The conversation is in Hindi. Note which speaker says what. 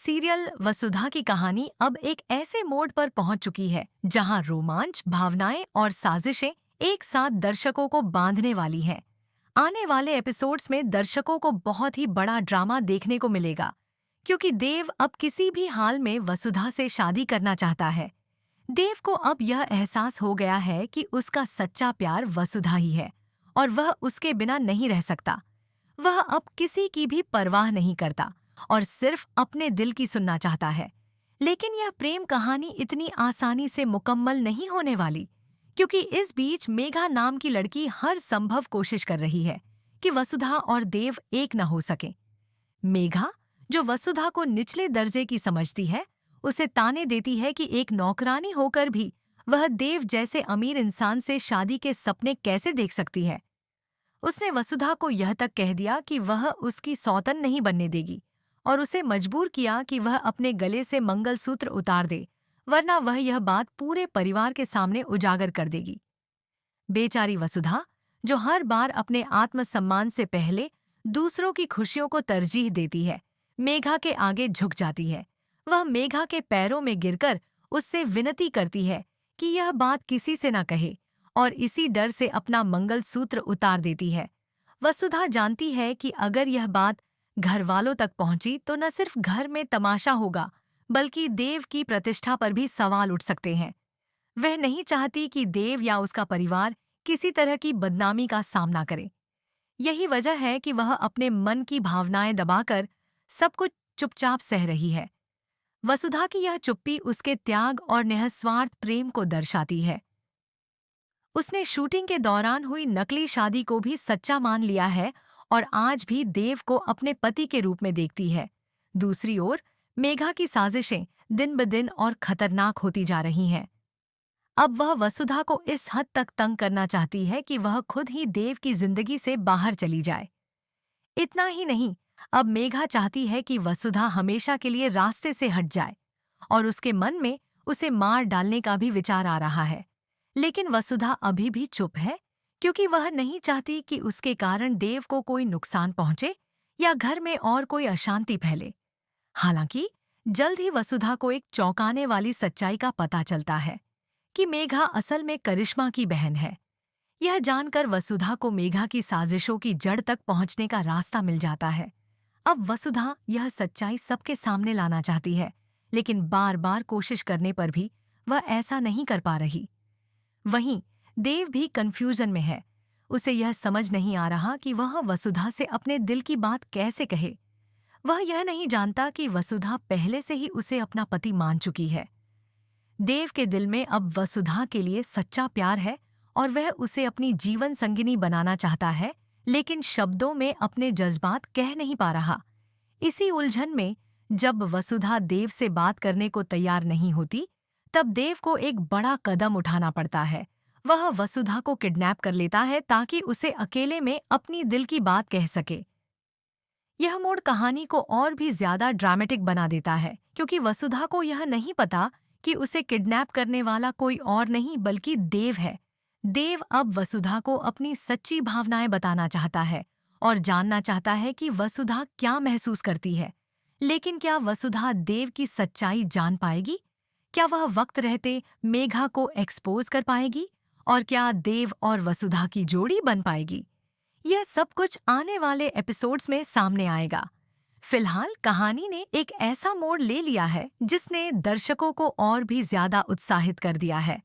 Speaker 1: सीरियल वसुधा की कहानी अब एक ऐसे मोड़ पर पहुंच चुकी है जहां रोमांच, भावनाएं और साजिशें एक साथ दर्शकों को बांधने वाली हैं। आने वाले एपिसोड्स में दर्शकों को बहुत ही बड़ा ड्रामा देखने को मिलेगा, क्योंकि देव अब किसी भी हाल में वसुधा से शादी करना चाहता है। देव को अब यह एहसास हो गया है कि उसका सच्चा प्यार वसुधा ही है और वह उसके बिना नहीं रह सकता। वह अब किसी की भी परवाह नहीं करता और सिर्फ अपने दिल की सुनना चाहता है। लेकिन यह प्रेम कहानी इतनी आसानी से मुकम्मल नहीं होने वाली, क्योंकि इस बीच मेघा नाम की लड़की हर संभव कोशिश कर रही है कि वसुधा और देव एक न हो सके। मेघा, जो वसुधा को निचले दर्जे की समझती है, उसे ताने देती है कि एक नौकरानी होकर भी वह देव जैसे अमीर इंसान से शादी के सपने कैसे देख सकती है। उसने वसुधा को यह तक कह दिया कि वह उसकी सौतन नहीं बनने देगी और उसे मजबूर किया कि वह अपने गले से मंगलसूत्र उतार दे, वरना वह यह बात पूरे परिवार के सामने उजागर कर देगी। बेचारी वसुधा, जो हर बार अपने आत्मसम्मान से पहले दूसरों की खुशियों को तरजीह देती है, मेघा के आगे झुक जाती है। वह मेघा के पैरों में गिरकर उससे विनती करती है कि यह बात किसी से न कहे और इसी डर से अपना मंगलसूत्र उतार देती है। वसुधा जानती है कि अगर यह बात घर वालों तक पहुंची तो न सिर्फ घर में तमाशा होगा, बल्कि देव की प्रतिष्ठा पर भी सवाल उठ सकते हैं। वह नहीं चाहती कि देव या उसका परिवार किसी तरह की बदनामी का सामना करे। यही वजह है कि वह अपने मन की भावनाएं दबाकर सब कुछ चुपचाप सह रही है। वसुधा की यह चुप्पी उसके त्याग और निःस्वार्थ प्रेम को दर्शाती है। उसने शूटिंग के दौरान हुई नकली शादी को भी सच्चा मान लिया है और आज भी देव को अपने पति के रूप में देखती है। दूसरी ओर मेघा की साजिशें दिन ब दिन और खतरनाक होती जा रही हैं। अब वह वसुधा को इस हद तक तंग करना चाहती है कि वह खुद ही देव की जिंदगी से बाहर चली जाए। इतना ही नहीं, अब मेघा चाहती है कि वसुधा हमेशा के लिए रास्ते से हट जाए और उसके मन में उसे मार डालने का भी विचार आ रहा है। लेकिन वसुधा अभी भी चुप है, क्योंकि वह नहीं चाहती कि उसके कारण देव को कोई नुकसान पहुंचे या घर में और कोई अशांति फैले। हालांकि जल्द ही वसुधा को एक चौंकाने वाली सच्चाई का पता चलता है कि मेघा असल में करिश्मा की बहन है। यह जानकर वसुधा को मेघा की साजिशों की जड़ तक पहुंचने का रास्ता मिल जाता है। अब वसुधा यह सच्चाई सबके सामने लाना चाहती है, लेकिन बार बार कोशिश करने पर भी वह ऐसा नहीं कर पा रही। वहीं देव भी कंफ्यूजन में है। उसे यह समझ नहीं आ रहा कि वह वसुधा से अपने दिल की बात कैसे कहे। वह यह नहीं जानता कि वसुधा पहले से ही उसे अपना पति मान चुकी है। देव के दिल में अब वसुधा के लिए सच्चा प्यार है और वह उसे अपनी जीवन संगिनी बनाना चाहता है, लेकिन शब्दों में अपने जज्बात कह नहीं पा रहा। इसी उलझन में जब वसुधा देव से बात करने को तैयार नहीं होती, तब देव को एक बड़ा कदम उठाना पड़ता है। वह वसुधा को किडनैप कर लेता है ताकि उसे अकेले में अपनी दिल की बात कह सके। यह मोड़ कहानी को और भी ज्यादा ड्रामेटिक बना देता है, क्योंकि वसुधा को यह नहीं पता कि उसे किडनैप करने वाला कोई और नहीं बल्कि देव है। देव अब वसुधा को अपनी सच्ची भावनाएं बताना चाहता है और जानना चाहता है कि वसुधा क्या महसूस करती है। लेकिन क्या वसुधा देव की सच्चाई जान पाएगी? क्या वह वक्त रहते मेघा को एक्सपोज कर पाएगी? और क्या देव और वसुधा की जोड़ी बन पाएगी? यह सब कुछ आने वाले एपिसोड्स में सामने आएगा। फिलहाल कहानी ने एक ऐसा मोड़ ले लिया है जिसने दर्शकों को और भी ज्यादा उत्साहित कर दिया है।